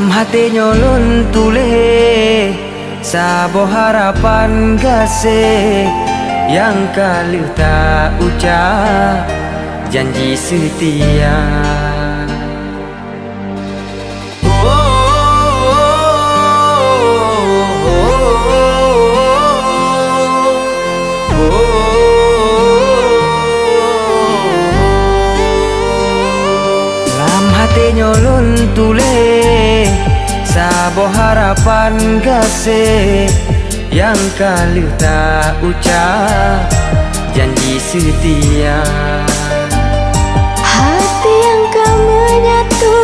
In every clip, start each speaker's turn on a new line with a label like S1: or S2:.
S1: Lam hati nyolon tule sabo harapan gase yang kali tak ucap janji setia. Lam hati nyolon tule sabo harapan gase yang kali tak ucap janji setia.
S2: Hati yang kau menyatu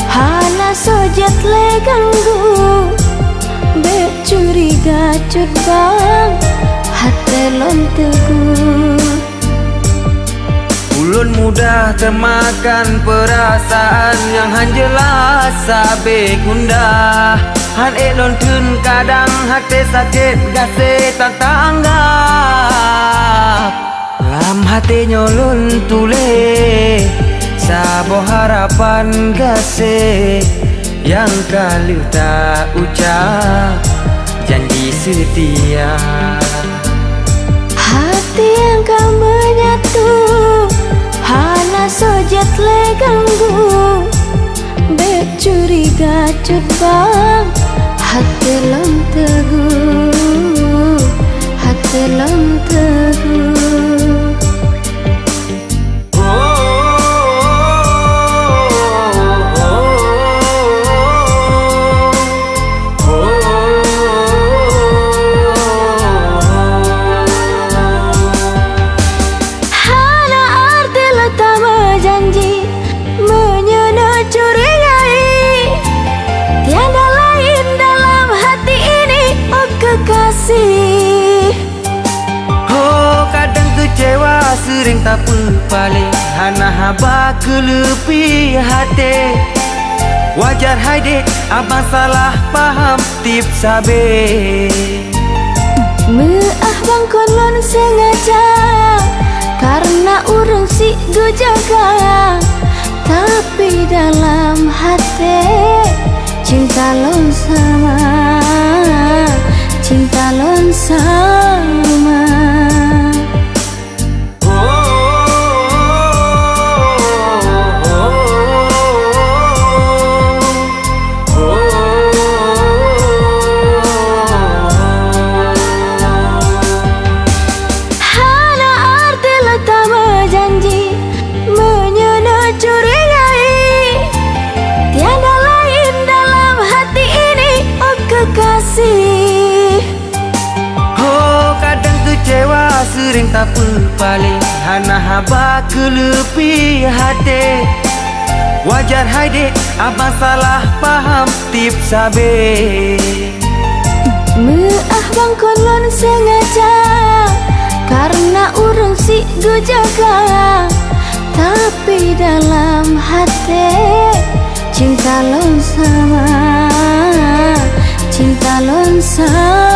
S2: hana sojat le ganggu be curiga cut bang hati lon teguh.
S1: Ulun mudah termakan perasaan yang han jelas sabe gundah. Han elon tun kadang hati sakit gase tak tanggap. Lam hati nyolon tule sabo harapan gase yang kali tak ucap janji setia.
S2: Hati yang kau menyatu hana sojat le ganggu be curiga cut bang hati lom teguh, hati lom teguh.
S1: Sering tak berpaling hana haba kelepi hati. Wajar haide abang salah paham tip sabe.
S2: Meah bang kolon sengaja karena urung si gu jaga, tapi dalam hati cinta lon sama, cinta lon sama.
S1: Sering tak berpaling hana haba kelepi hati. Wajar haide abang salah paham tip sabe.
S2: Meah bang kolon sengaja karena urung si gu jaga, tapi dalam hati cinta lon sama, cinta lon sama.